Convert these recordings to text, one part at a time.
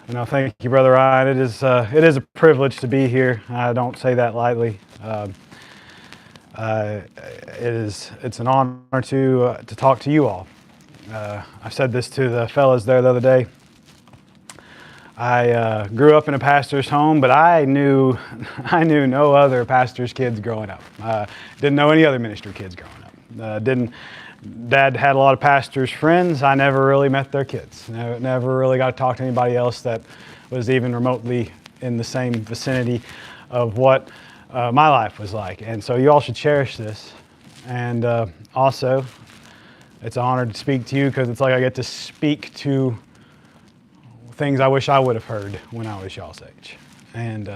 No, thank you, Brother Ryan. It is a privilege to be here. I don't say that lightly. It's an honor to talk to you all. I said this to the fellas there the other day. I grew up in a pastor's home, but I knew no other pastor's kids growing up. Didn't know any other ministry kids growing up. Dad had a lot of pastors' friends. I never really met their kids. Never really got to talk to anybody else that was even remotely in the same vicinity of what my life was like. And so you all should cherish this. And also, it's an honor to speak to you because it's like I get to speak to things I wish I would have heard when I was y'all's age. And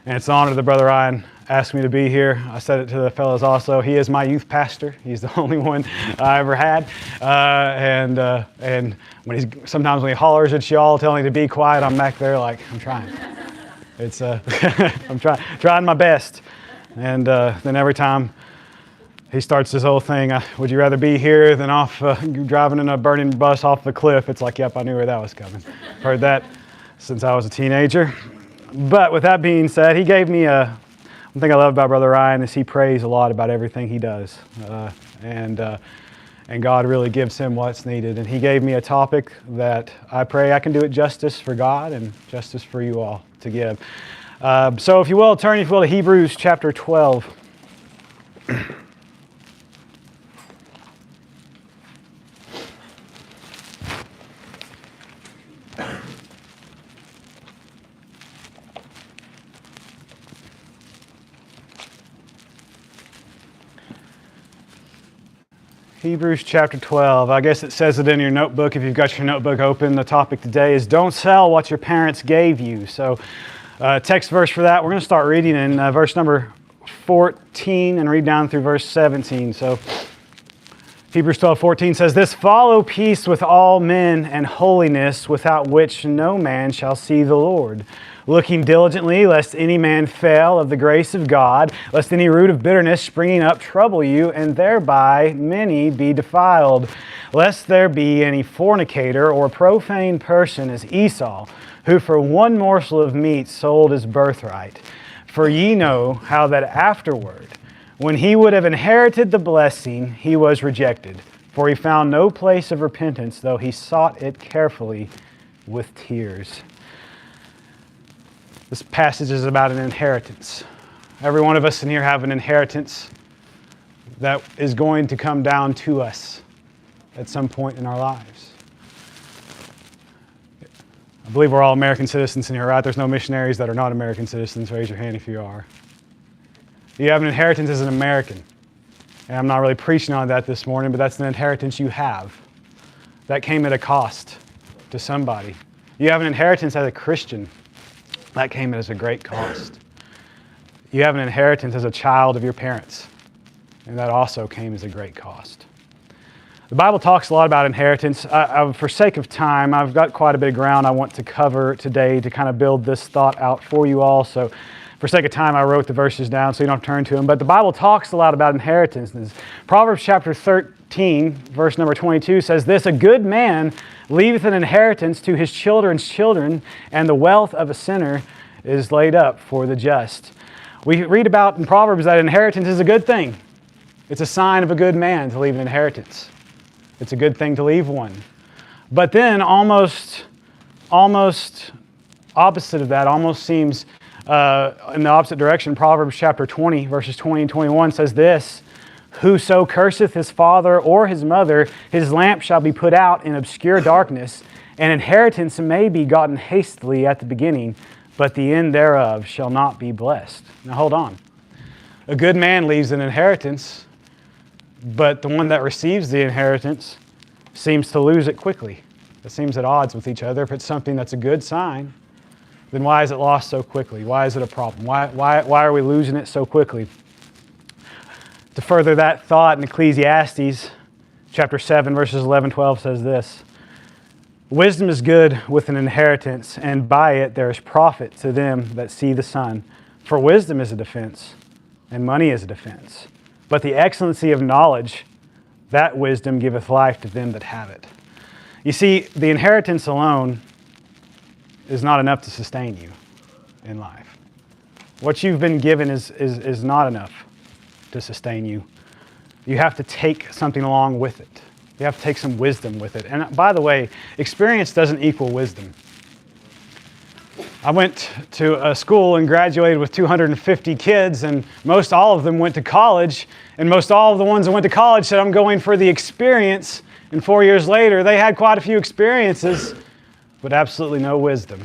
it's an honor that Brother Ryan asked me to be here. I said it to the fellows also. He is my youth pastor. He's the only one I ever had. And sometimes when he hollers at y'all telling me to be quiet, I'm back there like, I'm trying. It's I'm trying my best. And then every time he starts this whole thing, would you rather be here than off driving in a burning bus off the cliff? It's like, yep, I knew where that was coming. Heard that since I was a teenager. But with that being said, he gave me one thing I love about Brother Ryan is he prays a lot about everything he does. And God really gives him what's needed. And he gave me a topic that I pray I can do it justice for God and justice for you all to give. So if you will, turn if you will to Hebrews chapter 12. Hebrews chapter 12. I guess it says it in your notebook if you've got your notebook open. The topic today is don't sell what your parents gave you. So text verse for that, we're going to start reading in verse number 14 and read down through verse 17. So Hebrews 12:14 says this, follow peace with all men and holiness, without which no man shall see the Lord. Looking diligently, lest any man fail of the grace of God, lest any root of bitterness springing up trouble you, and thereby many be defiled. Lest there be any fornicator or profane person as Esau, who for one morsel of meat sold his birthright. For ye know how that afterward, when he would have inherited the blessing, he was rejected. For he found no place of repentance, though he sought it carefully with tears. This passage is about an inheritance. Every one of us in here have an inheritance that is going to come down to us at some point in our lives. I believe we're all American citizens in here, right? There's no missionaries that are not American citizens. Raise your hand if you are. You have an inheritance as an American. And I'm not really preaching on that this morning, but that's an inheritance you have. That came at a cost to somebody. You have an inheritance as a Christian. That came as a great cost. You have an inheritance as a child of your parents, and that also came as a great cost. The Bible talks a lot about inheritance. For sake of time, I've got quite a bit of ground I want to cover today to kind of build this thought out for you all. So for sake of time, I wrote the verses down so you don't turn to them. But the Bible talks a lot about inheritances. Proverbs chapter 13, verse number 22 says this, a good man leaveth an inheritance to his children's children, and the wealth of a sinner is laid up for the just. We read about in Proverbs that inheritance is a good thing. It's a sign of a good man to leave an inheritance. It's a good thing to leave one. But then almost opposite of that, almost seems in the opposite direction. Proverbs chapter 20, verses 20 and 21 says this, whoso curseth his father or his mother, his lamp shall be put out in obscure darkness, and inheritance may be gotten hastily at the beginning, but the end thereof shall not be blessed. Now hold on. A good man leaves an inheritance, but the one that receives the inheritance seems to lose it quickly. It seems at odds with each other. If it's something that's a good sign, then why is it lost so quickly? Why is it a problem? Why are we losing it so quickly? To further that thought, in Ecclesiastes chapter 7, verses 11-12 says this, wisdom is good with an inheritance, and by it there is profit to them that see the sun. For wisdom is a defense, and money is a defense. But the excellency of knowledge, that wisdom giveth life to them that have it. You see, the inheritance alone is not enough to sustain you in life. What you've been given is not enough to sustain you. You have to take something along with it. You have to take some wisdom with it. And by the way, experience doesn't equal wisdom. I went to a school and graduated with 250 kids, and most all of them went to college, and most all of the ones that went to college said, I'm going for the experience, and 4 years later, they had quite a few experiences, but absolutely no wisdom.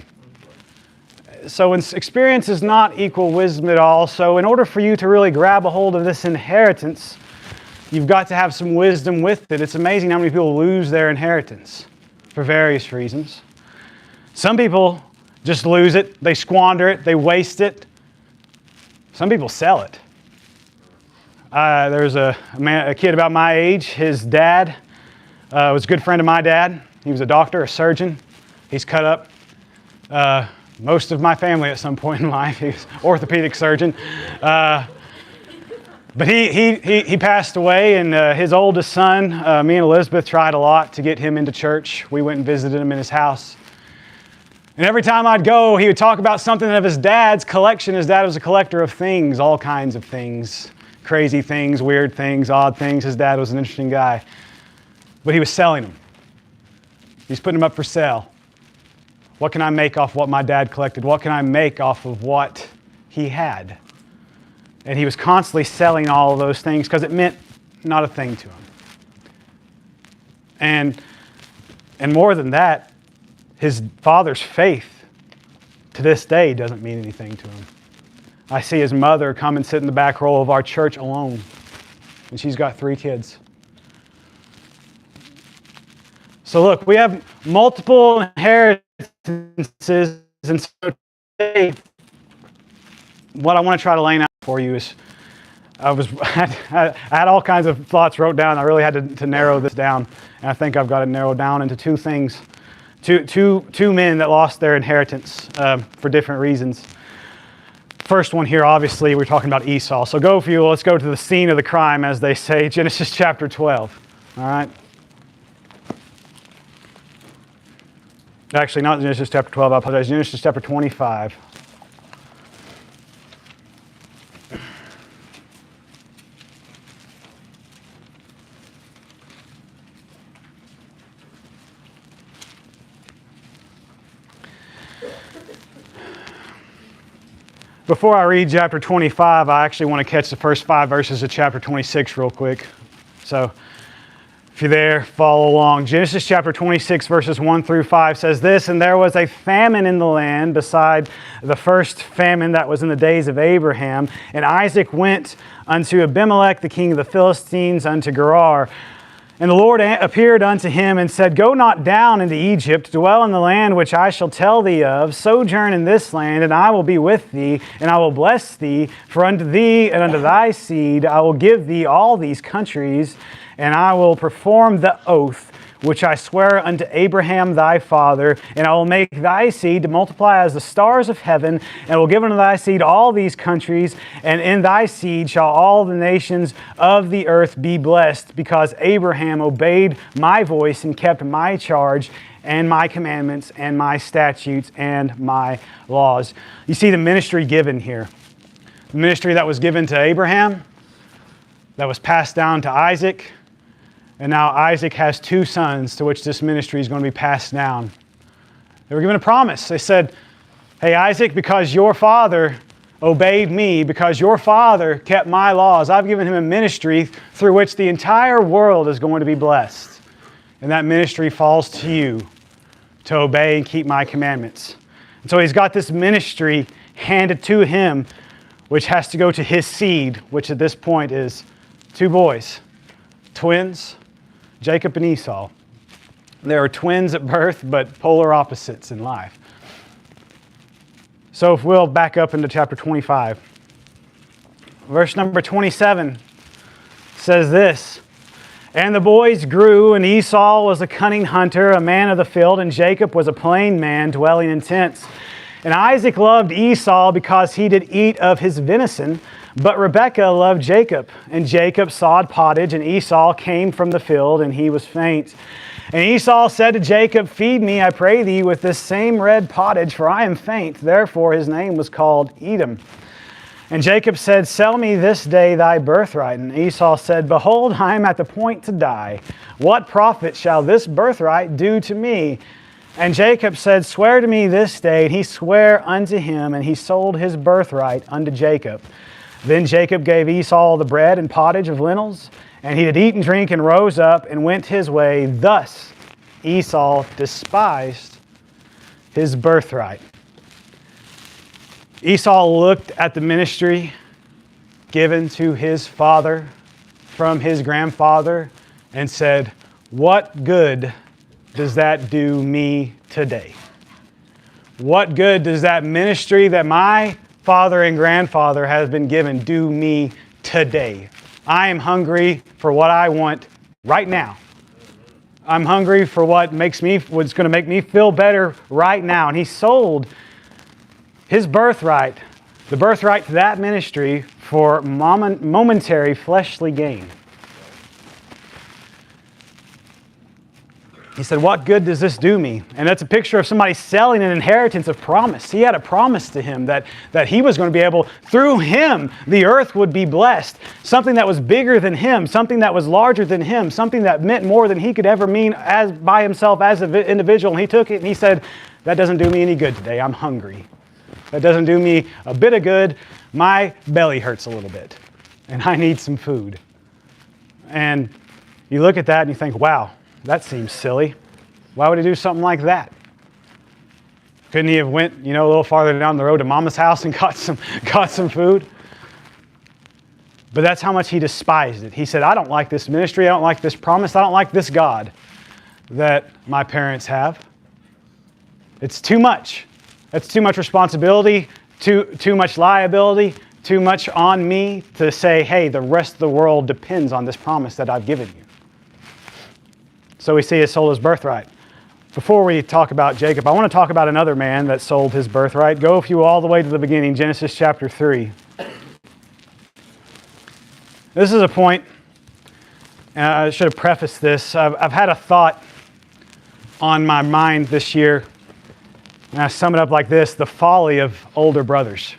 So experience is not equal wisdom at all, so in order for you to really grab a hold of this inheritance, you've got to have some wisdom with it. It's amazing how many people lose their inheritance for various reasons. Some people just lose it, they squander it, they waste it. Some people sell it. There's a kid about my age. His dad was a good friend of my dad. He was a doctor, a surgeon. He's cut up most of my family at some point in life. He's an orthopedic surgeon. But he passed away, and his oldest son, me and Elizabeth, tried a lot to get him into church. We went and visited him in his house. And every time I'd go, he would talk about something of his dad's collection. His dad was a collector of things, all kinds of things. Crazy things, weird things, odd things. His dad was an interesting guy. But he was selling them. He's putting them up for sale. What can I make off what my dad collected? What can I make off of what he had? And he was constantly selling all of those things because it meant not a thing to him. And more than that, his father's faith to this day doesn't mean anything to him. I see his mother come and sit in the back row of our church alone, and she's got 3 kids. So look, we have multiple inheritances, and so today, what I want to try to lay out for you is, I had all kinds of thoughts wrote down. I really had to narrow this down, and I think I've got it narrowed down into 2 things. Two men that lost their inheritance for different reasons. First one here, obviously, we're talking about Esau. So let's go to the scene of the crime, as they say, Genesis chapter 12. All right? Actually, not Genesis chapter 12, I apologize. Genesis chapter 25. Before I read chapter 25, I actually want to catch the first 5 verses of chapter 26 real quick. So if you're there, follow along. Genesis chapter 26, verses 1 through 5 says this, And there was a famine in the land beside the first famine that was in the days of Abraham. And Isaac went unto Abimelech, the king of the Philistines, unto Gerar. And the Lord appeared unto him and said, Go not down into Egypt, dwell in the land which I shall tell thee of, sojourn in this land, and I will be with thee, and I will bless thee, for unto thee and unto thy seed I will give thee all these countries, and I will perform the oath which I swear unto Abraham thy father, and I will make thy seed to multiply as the stars of heaven, and will give unto thy seed all these countries, and in thy seed shall all the nations of the earth be blessed, because Abraham obeyed my voice and kept my charge and my commandments and my statutes and my laws. You see the ministry given here. The ministry that was given to Abraham, that was passed down to Isaac, and now Isaac has 2 sons to which this ministry is going to be passed down. They were given a promise. They said, Hey Isaac, because your father obeyed me, because your father kept my laws, I've given him a ministry through which the entire world is going to be blessed. And that ministry falls to you to obey and keep my commandments. And so he's got this ministry handed to him, which has to go to his seed, which at this point is 2 boys, twins, Jacob and Esau. They are twins at birth, but polar opposites in life. So if we'll back up into chapter 25. Verse number 27 says this, And the boys grew, and Esau was a cunning hunter, a man of the field, and Jacob was a plain man, dwelling in tents. And Isaac loved Esau because he did eat of his venison, but Rebekah loved Jacob. And Jacob sawed pottage, and Esau came from the field, and he was faint. And Esau said to Jacob, Feed me, I pray thee, with this same red pottage, for I am faint. Therefore his name was called Edom. And Jacob said, Sell me this day thy birthright. And Esau said, Behold, I am at the point to die. What profit shall this birthright do to me? And Jacob said, Swear to me this day. And he sware unto him, and he sold his birthright unto Jacob. Then Jacob gave Esau the bread and pottage of lentils, and he did eat and drink, and rose up and went his way. Thus Esau despised his birthright. Esau looked at the ministry given to his father from his grandfather and said, What good does that do me today? What good does that ministry that my father and grandfather has been given do me today? I am hungry for what I want right now. I'm hungry for what's going to make me feel better right now. And he sold his birthright, the birthright to that ministry, for momentary fleshly gain. He said, What good does this do me? And that's a picture of somebody selling an inheritance of promise. He had a promise to him that he was going to be able, through him, the earth would be blessed. Something that was bigger than him, something that was larger than him, something that meant more than he could ever mean as by himself as an individual. And he took it and he said, That doesn't do me any good today. I'm hungry. That doesn't do me a bit of good. My belly hurts a little bit and I need some food. And you look at that and you think, wow, that seems silly. Why would he do something like that? Couldn't he have went, a little farther down the road to Mama's house and got some food? But that's how much he despised it. He said, I don't like this ministry. I don't like this promise. I don't like this God that my parents have. It's too much. It's too much responsibility, too much liability, too much on me to say, hey, the rest of the world depends on this promise that I've given you. So we see he sold his birthright. Before we talk about Jacob, I want to talk about another man that sold his birthright. Go, if you will, all the way to the beginning, Genesis chapter 3. This is a point, and I should have prefaced this. I've had a thought on my mind this year, and I sum it up like this: the folly of older brothers.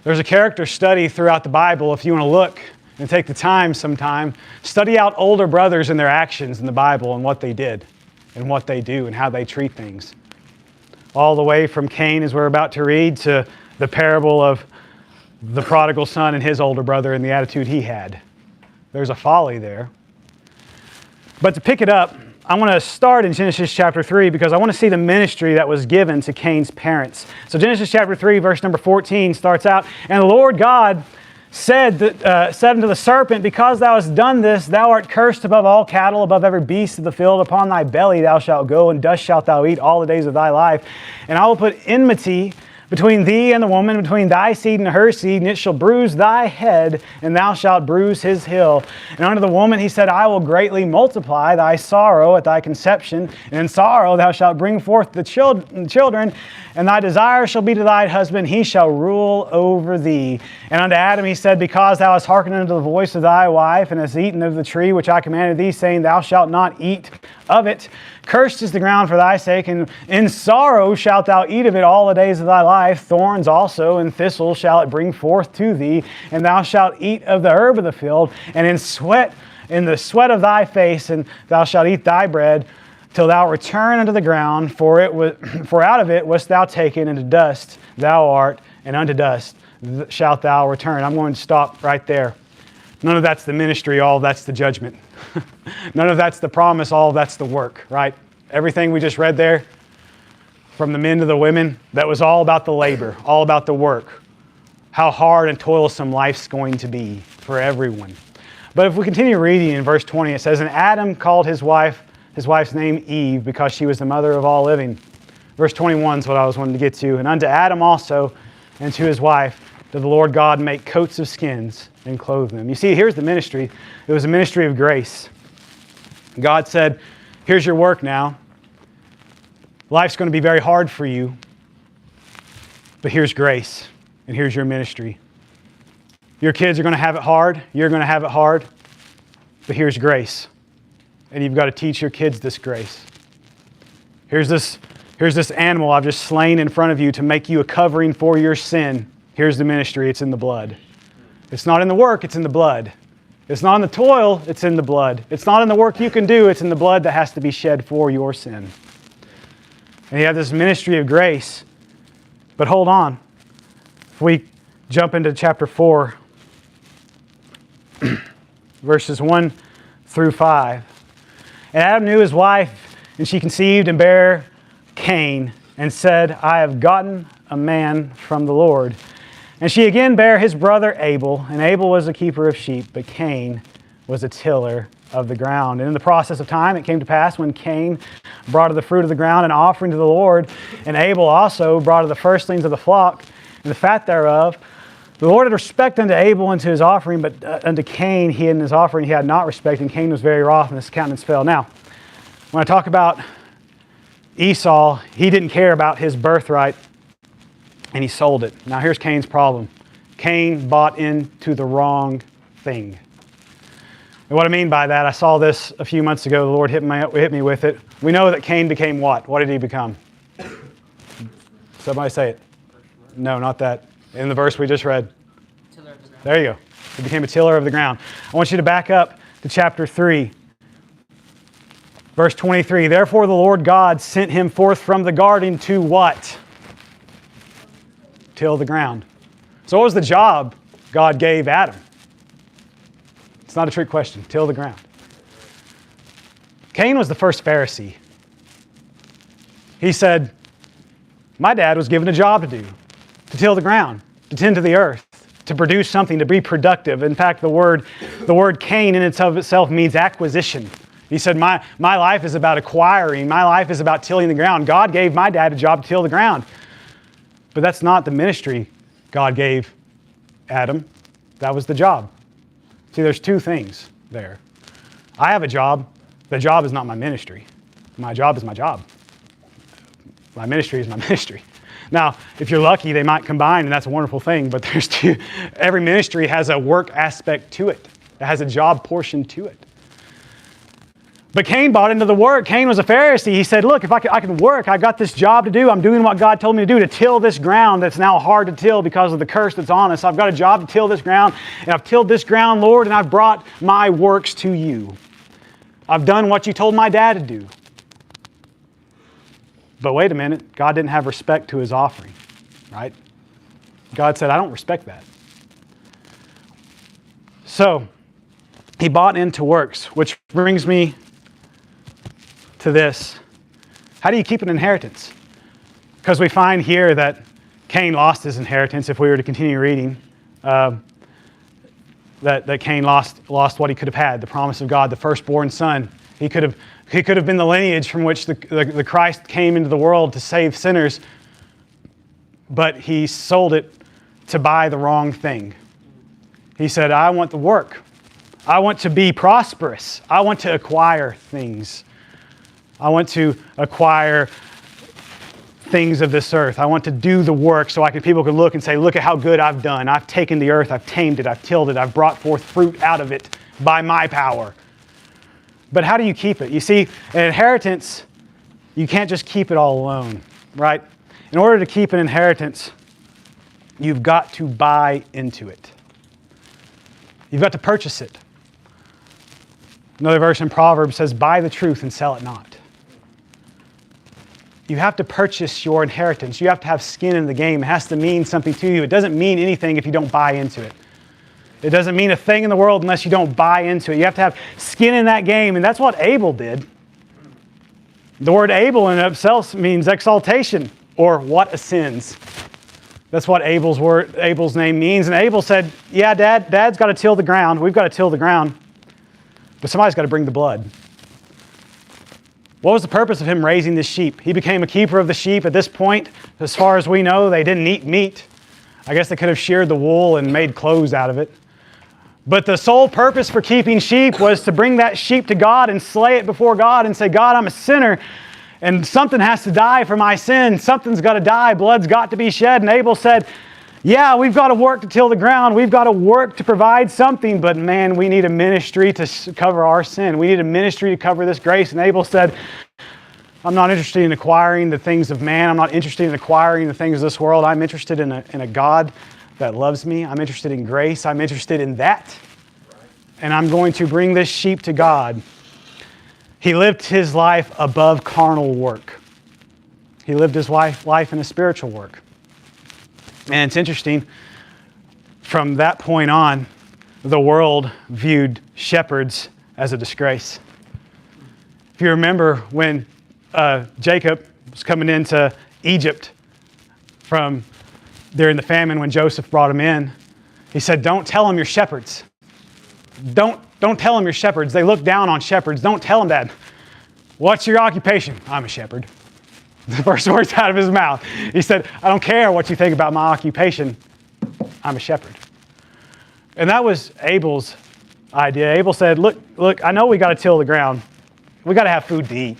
There's a character study throughout the Bible, if you want to look and take the time sometime, study out older brothers and their actions in the Bible and what they did and what they do and how they treat things. All the way from Cain, as we're about to read, to the parable of the prodigal son and his older brother and the attitude he had. There's a folly there. But to pick it up, I want to start in Genesis chapter 3 because I want to see the ministry that was given to Cain's parents. So Genesis chapter 3, verse number 14 starts out, And the Lord God said unto the serpent, Because thou hast done this, thou art cursed above all cattle, above every beast of the field. Upon thy belly thou shalt go, and dust shalt thou eat all the days of thy life. And I will put enmity between thee and the woman, between thy seed and her seed, and it shall bruise thy head, and thou shalt bruise his heel. And unto the woman he said, I will greatly multiply thy sorrow at thy conception, and in sorrow thou shalt bring forth the children, and thy desire shall be to thy husband, he shall rule over thee. And unto Adam he said, Because thou hast hearkened unto the voice of thy wife, and hast eaten of the tree which I commanded thee, saying, Thou shalt not eat of it, cursed is the ground for thy sake, and in sorrow shalt thou eat of it all the days of thy life. Thorns also and thistles shall it bring forth to thee, and thou shalt eat of the herb of the field, and in the sweat of thy face, and thou shalt eat thy bread, till thou return unto the ground, for out of it wast thou taken, and to dust thou art, and unto dust shalt thou return. I'm going to stop right there. None of that's the ministry, all that's the judgment. None of that's the promise, all that's the work, right? Everything we just read there, from the men to the women, that was all about the labor, all about the work. How hard and toilsome life's going to be for everyone. But if we continue reading in verse 20, it says, And Adam called his wife's name Eve, because she was the mother of all living. Verse 21 is what I was wanting to get to. And unto Adam also, and to his wife, did the Lord God make coats of skins and clothe them. You see, here's the ministry. It was a ministry of grace. God said, here's your work now. Life's going to be very hard for you, but here's grace, and here's your ministry. Your kids are going to have it hard. You're going to have it hard, but here's grace. and you've got to teach your kids this grace. Here's this animal I've just slain in front of you to make you a covering for your sin. Here's the ministry. It's in the blood. It's not in the work. It's in the blood. It's not in the toil. It's in the blood. It's not in the work you can do. It's in the blood that has to be shed for your sin. And you have this ministry of grace. But hold on. If we jump into chapter 4, verses 1 through 5. And Adam knew his wife, and she conceived and bare Cain, and said, I have gotten a man from the Lord. And she again bare his brother Abel, and Abel was a keeper of sheep, but Cain was a tiller of the ground. And in the process of time, it came to pass when Cain brought of the fruit of the ground an offering to the Lord, and Abel also brought of the firstlings of the flock and the fat thereof. The Lord had respect unto Abel and to his offering, but unto Cain he and his offering he had not respect, and Cain was very wroth, and his countenance fell. Now, when I talk about Esau, he didn't care about his birthright, and he sold it. Now here's Cain's problem. Cain bought into the wrong thing. And what I mean by that, I saw this a few months ago. The Lord hit me with it. We know that Cain became what? What did he become? Somebody say it. No, not that. In the verse we just read. Tiller of the ground. There you go. He became a tiller of the ground. I want you to back up to chapter 3. Verse 23. Therefore the Lord God sent him forth from the garden to what? Till the ground. So what was the job God gave Adam? It's not a trick question. Till the ground. Cain was the first Pharisee. He said, my dad was given a job to do. To till the ground, to tend to the earth, to produce something, to be productive. In fact, the word Cain in itself means acquisition. He said, my life is about acquiring. My life is about tilling the ground. God gave my dad a job to till the ground. But that's not the ministry God gave Adam. That was the job. See, there's two things there. I have a job. The job is not my ministry. My job is my job. My ministry is my ministry. Now, if you're lucky, they might combine, and that's a wonderful thing, but there's two. Every ministry has a work aspect to it. It has a job portion to it. But Cain bought into the work. Cain was a Pharisee. He said, look, if I can work, I got this job to do. I'm doing what God told me to do, to till this ground that's now hard to till because of the curse that's on us. I've got a job to till this ground, and I've tilled this ground, Lord, and I've brought my works to you. I've done what you told my dad to do. But wait a minute, God didn't have respect to his offering, right? God said, I don't respect that. So, he bought into works, which brings me to this. How do you keep an inheritance? Because we find here that Cain lost his inheritance, if we were to continue reading, that Cain lost what he could have had, the promise of God, the firstborn son. He could have been the lineage from which the Christ came into the world to save sinners, but he sold it to buy the wrong thing. He said, I want the work. I want to be prosperous. I want to acquire things. I want to acquire things of this earth. I want to do the work so people can look and say, look at how good I've done. I've taken the earth, I've tamed it, I've tilled it, I've brought forth fruit out of it by my power. But how do you keep it? You see, an inheritance, you can't just keep it all alone, right? In order to keep an inheritance, you've got to buy into it. You've got to purchase it. Another verse in Proverbs says, buy the truth and sell it not. You have to purchase your inheritance. You have to have skin in the game. It has to mean something to you. It doesn't mean anything if you don't buy into it. It doesn't mean a thing in the world unless you don't buy into it. You have to have skin in that game, and that's what Abel did. The word Abel in itself means exaltation, or what ascends. That's what Abel's name means. And Abel said, yeah, Dad's got to till the ground. We've got to till the ground. But somebody's got to bring the blood. What was the purpose of him raising this sheep? He became a keeper of the sheep. At this point, as far as we know, they didn't eat meat. I guess they could have sheared the wool and made clothes out of it. But the sole purpose for keeping sheep was to bring that sheep to God and slay it before God and say, God, I'm a sinner, and something has to die for my sin. Something's got to die. Blood's got to be shed. And Abel said, Yeah, we've got to work to till the ground. We've got to work to provide something. But man, we need a ministry to cover our sin. We need a ministry to cover this grace. And Abel said, I'm not interested in acquiring the things of man. I'm not interested in acquiring the things of this world. I'm interested in a God that loves me. I'm interested in grace. I'm interested in that. And I'm going to bring this sheep to God. He lived his life above carnal work. He lived his life in a spiritual work. And it's interesting, from that point on, the world viewed shepherds as a disgrace. If you remember when Jacob was coming into Egypt during the famine, when Joseph brought him in, he said, don't tell them you're shepherds. Don't tell them you're shepherds. They look down on shepherds. Don't tell them that. What's your occupation? I'm a shepherd. The first words out of his mouth. He said, I don't care what you think about my occupation. I'm a shepherd. And that was Abel's idea. Abel said, look, I know we got to till the ground. We got to have food to eat.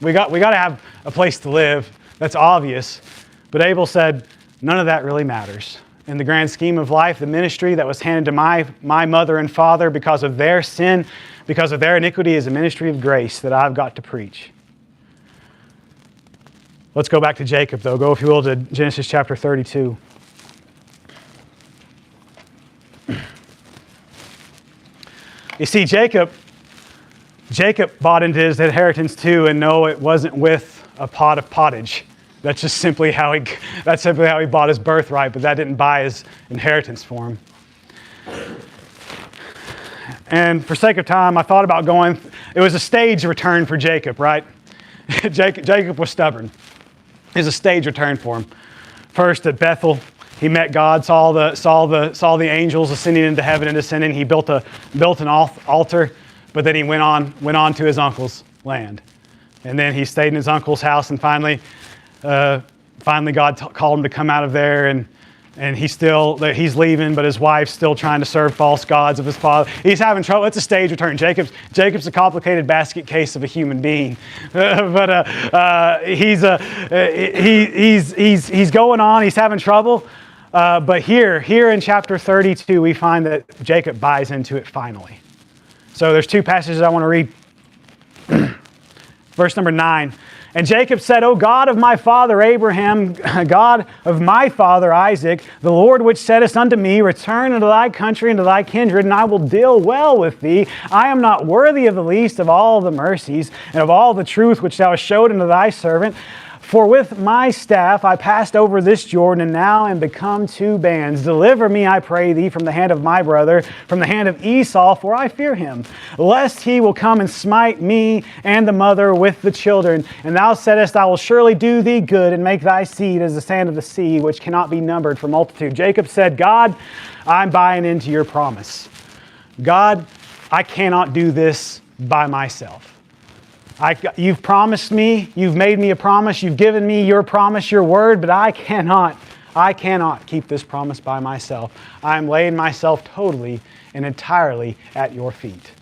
We got to have a place to live. That's obvious. But Abel said, none of that really matters. In the grand scheme of life, the ministry that was handed to my mother and father because of their sin, because of their iniquity, is a ministry of grace that I've got to preach. Let's go back to Jacob, though. Go, if you will, to Genesis chapter 32. You see, Jacob bought into his inheritance too, and no, it wasn't with a pot of pottage. That's simply how he bought his birthright, but that didn't buy his inheritance for him. And for sake of time, I thought about going. It was a stage return for Jacob, right? Jacob was stubborn. It was a stage return for him. First at Bethel, he met God, saw the angels ascending into heaven and descending. He built an altar, but then he went on to his uncle's land, and then he stayed in his uncle's house. And finally, God called him to come out of there, and he's leaving, but his wife's still trying to serve false gods of his father. He's having trouble. It's a stage return. Jacob's a complicated basket case of a human being, but he's going on. He's having trouble. But here in chapter 32, we find that Jacob buys into it finally. So there's two passages I want to read. Verse number 9. And Jacob said, O God of my father Abraham, God of my father Isaac, the Lord which saidest unto me, return unto thy country and to thy kindred, and I will deal well with thee. I am not worthy of the least of all the mercies and of all the truth which thou hast showed unto thy servant. For with my staff I passed over this Jordan, and now am become two bands. Deliver me, I pray thee, from the hand of my brother, from the hand of Esau, for I fear him, lest he will come and smite me and the mother with the children. And thou saidest, I will surely do thee good, and make thy seed as the sand of the sea, which cannot be numbered for multitude. Jacob said, God, I'm buying into your promise. God, I cannot do this by myself. You've promised me, you've made me a promise, you've given me your promise, your word, but I cannot keep this promise by myself. I'm laying myself totally and entirely at your feet.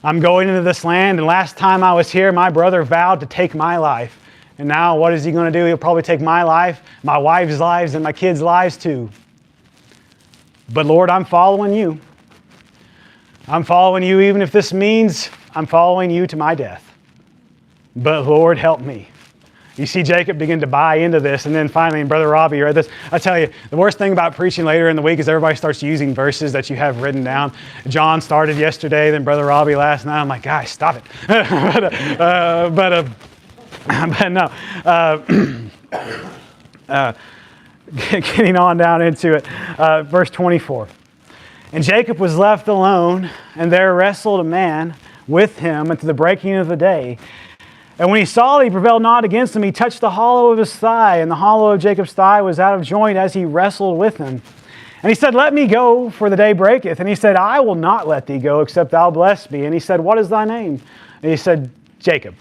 I'm going into this land, and last time I was here, my brother vowed to take my life. And now what is he going to do? He'll probably take my life, my wife's lives, and my kids' lives too. But Lord, I'm following you. I'm following you even if this means I'm following you to my death. But Lord, help me. You see Jacob begin to buy into this, and then finally, and Brother Robbie, you read this. I tell you, the worst thing about preaching later in the week is everybody starts using verses that you have written down. John started yesterday, then Brother Robbie last night. I'm like, guys, stop it. but no. Getting on down into it. Verse 24. And Jacob was left alone, and there wrestled a man with him unto the breaking of the day. And when he saw that he prevailed not against him, he touched the hollow of his thigh, and the hollow of Jacob's thigh was out of joint as he wrestled with him. And he said, Let me go, for the day breaketh. And he said, I will not let thee go, except thou bless me. And he said, What is thy name? And he said, Jacob.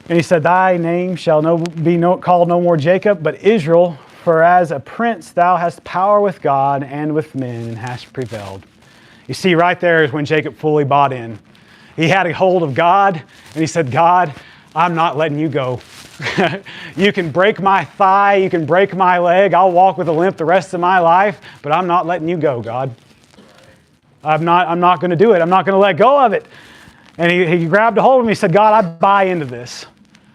And he said, Thy name shall be called no more Jacob, but Israel, for as a prince thou hast power with God and with men, and hast prevailed. You see, right there is when Jacob fully bought in. He had a hold of God, and he said, God, I'm not letting you go. You can break my thigh, you can break my leg, I'll walk with a limp the rest of my life, but I'm not letting you go, God. I'm not going to do it. I'm not going to let go of it. And he grabbed a hold of me and said, God, I buy into this.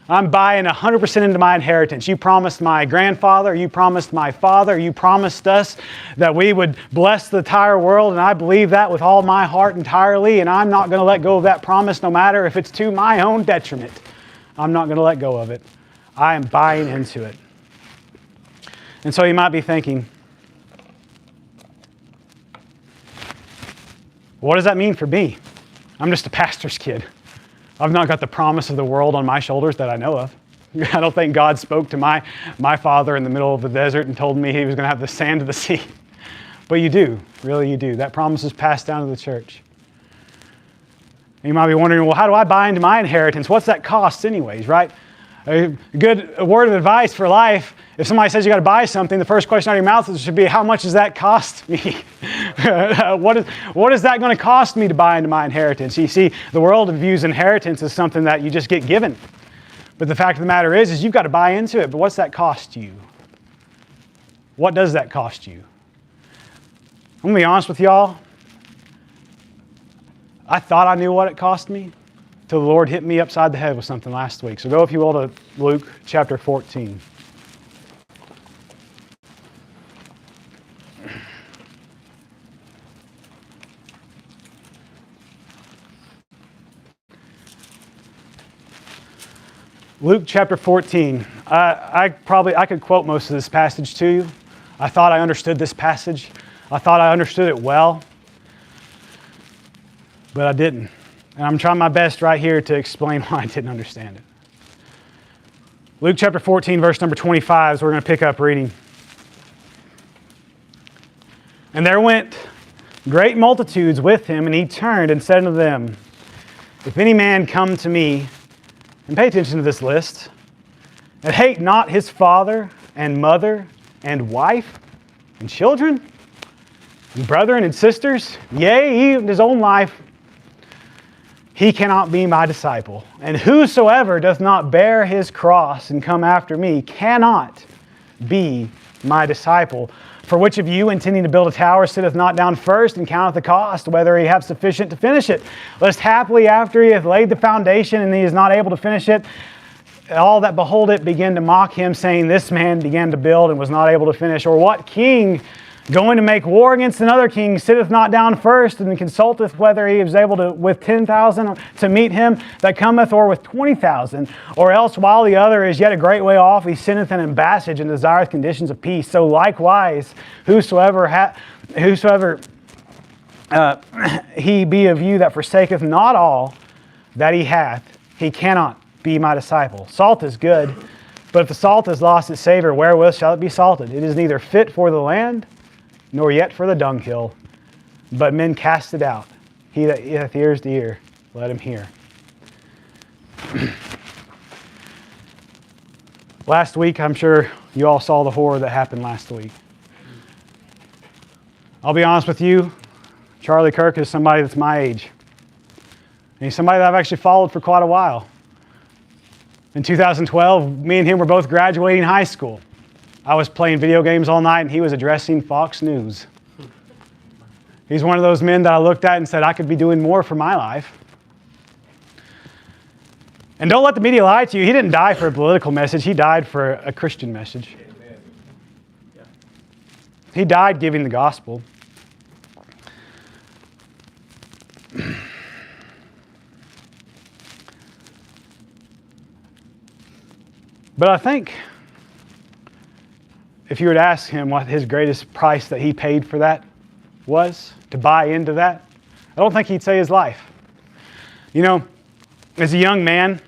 I'm buying 100% into my inheritance. You promised my grandfather, you promised my father, you promised us that we would bless the entire world, and I believe that with all my heart entirely, and I'm not going to let go of that promise no matter if it's to my own detriment. I'm not going to let go of it. I am buying into it. And so you might be thinking, what does that mean for me? I'm just a pastor's kid. I've not got the promise of the world on my shoulders that I know of. I don't think God spoke to my father in the middle of the desert and told me he was going to have the sand of the sea. But you do. Really, you do. That promise is passed down to the church. And you might be wondering, well, how do I buy into my inheritance? What's that cost anyways, right? A word of advice for life, if somebody says you got to buy something, the first question out of your mouth should be, how much does that cost me? What is that going to cost me to buy into my inheritance? You see, the world views inheritance as something that you just get given. But the fact of the matter is you've got to buy into it. But what's that cost you? What does that cost you? I'm going to be honest with y'all. I thought I knew what it cost me till the Lord hit me upside the head with something last week. So go, if you will, to Luke chapter 14. Luke chapter 14. I could quote most of this passage to you. I thought I understood this passage. I thought I understood it well, but I didn't. And I'm trying my best right here to explain why I didn't understand it. Luke chapter 14, verse number 25 is where we're going to pick up reading. And there went great multitudes with him, and he turned and said unto them, If any man come to me, and pay attention to this list, and hate not his father and mother and wife and children and brethren and sisters, yea, even his own life, he cannot be my disciple. And whosoever doth not bear his cross and come after me cannot be my disciple. For which of you, intending to build a tower, sitteth not down first and counteth the cost, whether he have sufficient to finish it? Lest haply after he hath laid the foundation and he is not able to finish it, all that behold it begin to mock him, saying, This man began to build and was not able to finish. Or what king, going to make war against another king, sitteth not down first and consulteth whether he is able to with 10,000 to meet him that cometh, or with 20,000? Or else while the other is yet a great way off, he sendeth an ambassage and desireth conditions of peace. So likewise, whosoever he be of you that forsaketh not all that he hath, he cannot be my disciple. Salt is good, but if the salt has lost its savor, wherewith shall it be salted? It is neither fit for the land, nor yet for the dunghill, but men cast it out. He that hath ears to hear, let him hear. Last week, I'm sure you all saw the horror that happened last week. I'll be honest with you, Charlie Kirk is somebody that's my age. And he's somebody that I've actually followed for quite a while. In 2012, me and him were both graduating high school. I was playing video games all night and he was addressing Fox News. He's one of those men that I looked at and said, I could be doing more for my life. And don't let the media lie to you. He didn't die for a political message. He died for a Christian message. He died giving the gospel. But I think if you were to ask him what his greatest price that he paid for that was, to buy into that, I don't think he'd say his life. You know, as a young man,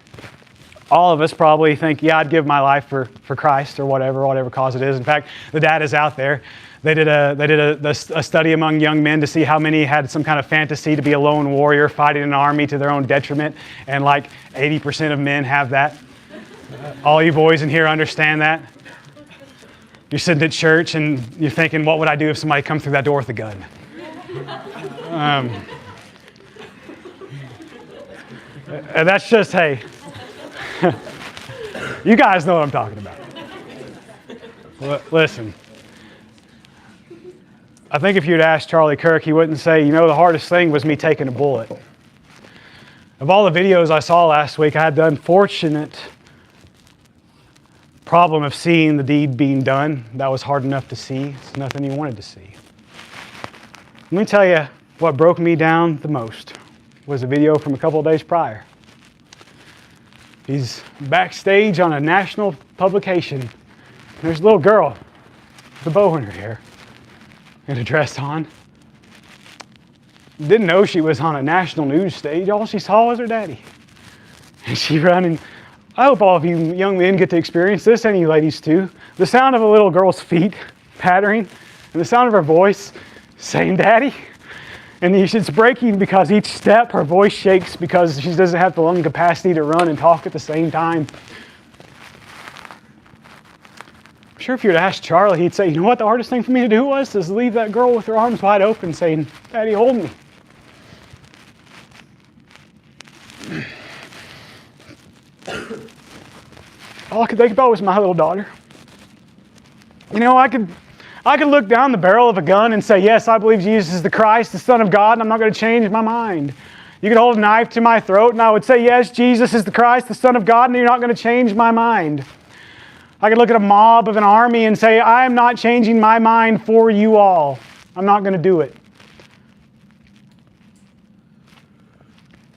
all of us probably think, yeah, I'd give my life for Christ or whatever cause it is. In fact, the data is out there. They did a study among young men to see how many had some kind of fantasy to be a lone warrior fighting an army to their own detriment, and like 80% of men have that. All you boys in here understand that? You're sitting at church and you're thinking, what would I do if somebody come through that door with a gun? And that's just, hey. You guys know what I'm talking about. Listen, I think if you'd asked Charlie Kirk, he wouldn't say, you know, the hardest thing was me taking a bullet. Of all the videos I saw last week, I had the unfortunate problem of seeing the deed being done. That was hard enough to see. It's nothing you wanted to see. Let me tell you what broke me down the most was a video from a couple of days prior. He's backstage on a national publication. There's a little girl with a bow in her hair and a dress on. Didn't know she was on a national news stage. All she saw was her daddy. And she running. I hope all of you young men get to experience this, and you ladies too. The sound of a little girl's feet pattering and the sound of her voice saying daddy. And it's breaking because each step her voice shakes because she doesn't have the lung capacity to run and talk at the same time. I'm sure if you were to ask Charlie, he'd say, you know what the hardest thing for me to do was? Is leave that girl with her arms wide open saying, Daddy, hold me. All I could think about was my little daughter. You know, I could look down the barrel of a gun and say, yes, I believe Jesus is the Christ, the Son of God, and I'm not going to change my mind. You could hold a knife to my throat and I would say, yes, Jesus is the Christ, the Son of God, and you're not going to change my mind. I could look at a mob of an army and say, I am not changing my mind for you all. I'm not going to do it.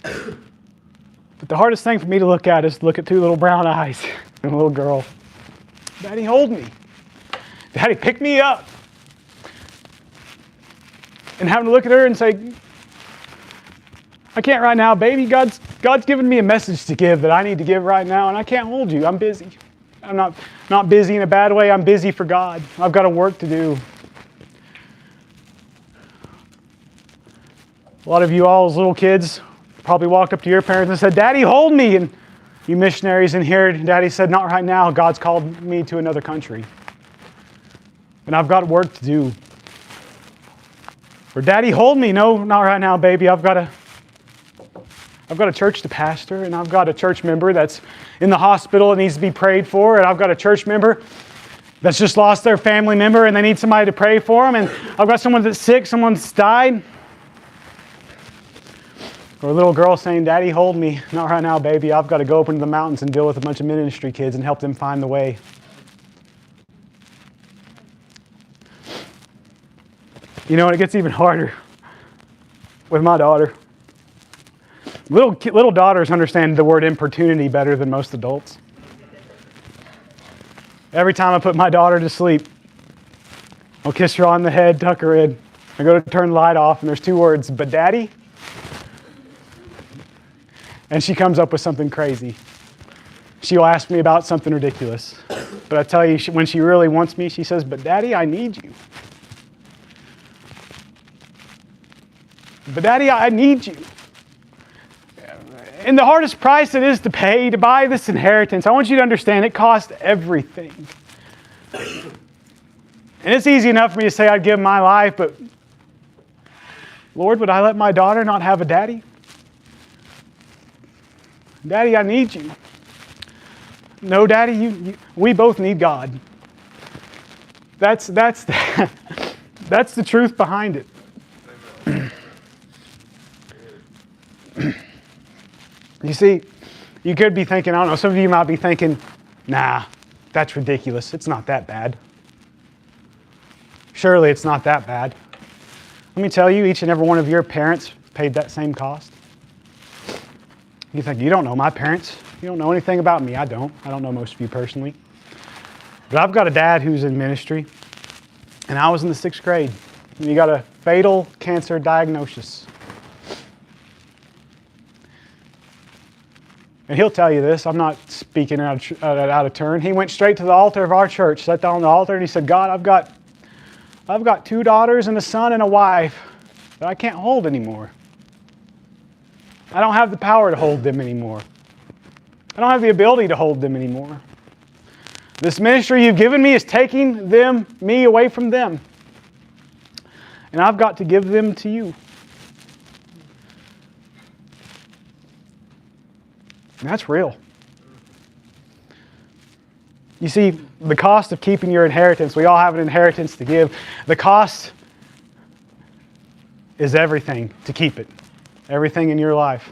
But the hardest thing for me to look at is look at two little brown eyes and a little girl. Daddy, hold me. Daddy, pick me up. And having to look at her and say, I can't right now, baby. God's given me a message to give that I need to give right now, and I can't hold you. I'm busy. I'm not busy in a bad way. I'm busy for God. I've got a work to do. A lot of you all as little kids probably walked up to your parents and said, Daddy, hold me. And you missionaries in here, Daddy said, not right now. God's called me to another country. And I've got work to do. Or Daddy, hold me. No, not right now, baby. I've got a church to pastor, and I've got a church member that's in the hospital and needs to be prayed for, and I've got a church member that's just lost their family member and they need somebody to pray for them, and I've got someone that's sick, someone that's died. Or a little girl saying, Daddy, hold me. Not right now, baby. I've got to go up into the mountains and deal with a bunch of ministry kids and help them find the way. You know, and it gets even harder with my daughter. Little daughters understand the word importunity better than most adults. Every time I put my daughter to sleep, I'll kiss her on the head, tuck her in. I go to turn the light off, and there's two words, but Daddy? And she comes up with something crazy. She'll ask me about something ridiculous. But I tell you, when she really wants me, she says, but Daddy, I need you. But Daddy, I need you. And the hardest price it is to pay to buy this inheritance, I want you to understand it cost everything. And it's easy enough for me to say I'd give my life, but Lord, would I let my daughter not have a daddy? Daddy, I need you. No, Daddy, we both need God. That's the truth behind it. You see, you could be thinking, I don't know, some of you might be thinking, nah, that's ridiculous. It's not that bad. Surely it's not that bad. Let me tell you, each and every one of your parents paid that same cost. You think, you don't know my parents. You don't know anything about me. I don't know most of you personally. But I've got a dad who's in ministry, and I was in the 6th grade. And he got a fatal cancer diagnosis. And he'll tell you this, I'm not speaking out of turn. He went straight to the altar of our church, sat down on the altar, and he said, God, I've got 2 daughters and a son and a wife that I can't hold anymore. I don't have the power to hold them anymore. I don't have the ability to hold them anymore. This ministry you've given me is taking me away from them. And I've got to give them to you. And that's real. You see, the cost of keeping your inheritance, we all have an inheritance to give. The cost is everything to keep it, everything in your life.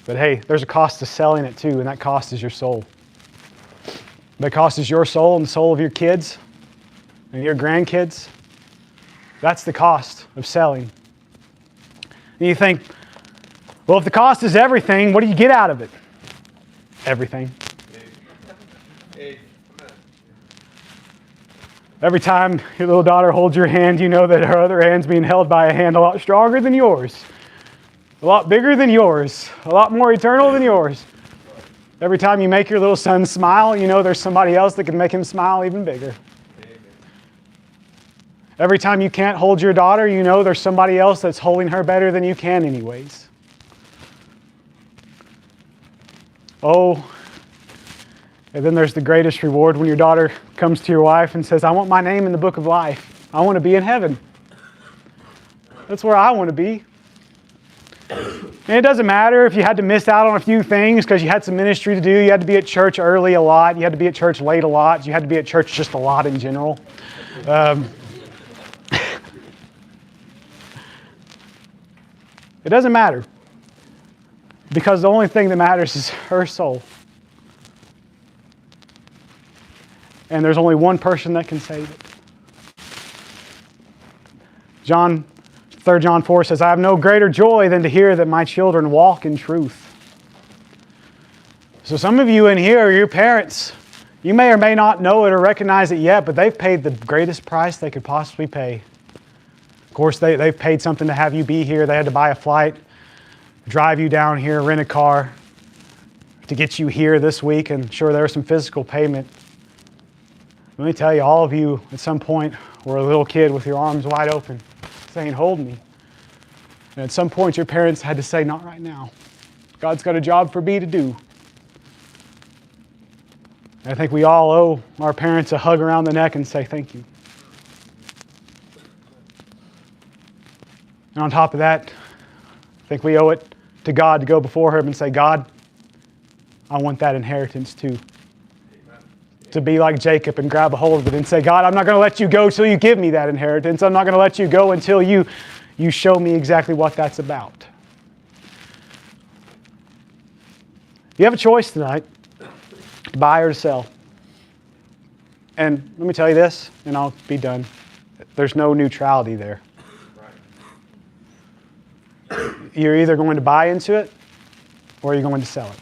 But hey, there's a cost to selling it too, and that cost is your soul. That cost is your soul and the soul of your kids and your grandkids. That's the cost of selling. And you think, well, if the cost is everything, what do you get out of it? Everything. Every time your little daughter holds your hand, you know that her other hand's being held by a hand a lot stronger than yours, a lot bigger than yours, a lot more eternal than yours. Every time you make your little son smile, you know there's somebody else that can make him smile even bigger. Every time you can't hold your daughter, you know there's somebody else that's holding her better than you can anyways. Oh, and then there's the greatest reward when your daughter comes to your wife and says, I want my name in the book of life. I want to be in heaven. That's where I want to be. And it doesn't matter if you had to miss out on a few things because you had some ministry to do. You had to be at church early a lot. You had to be at church late a lot. You had to be at church just a lot in general. It doesn't matter. Because the only thing that matters is her soul. And there's only one person that can save it. 3 John 4 says, I have no greater joy than to hear that my children walk in truth. So some of you in here are your parents. You may or may not know it or recognize it yet, but they've paid the greatest price they could possibly pay. Of course, they've paid something to have you be here. They had to buy a flight, drive you down here, rent a car to get you here this week, and sure, there was some physical payment. Let me tell you, all of you at some point were a little kid with your arms wide open, saying, hold me. And at some point, your parents had to say, not right now. God's got a job for me to do. And I think we all owe our parents a hug around the neck and say, thank you. And on top of that, I think we owe it to God to go before Him and say, God, I want that inheritance too. To be like Jacob and grab a hold of it and say, God, I'm not going to let you go till you give me that inheritance. I'm not going to let you go until you show me exactly what that's about. You have a choice tonight, to buy or to sell. And let me tell you this, and I'll be done. There's no neutrality there. You're either going to buy into it or you're going to sell it.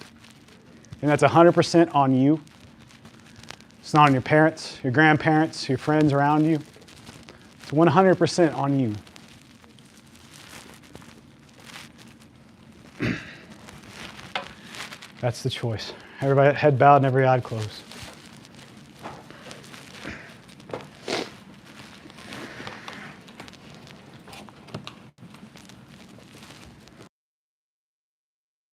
And that's 100% on you. It's not on your parents, your grandparents, your friends around you. It's 100% on you. That's the choice. Everybody head bowed and every eye closed.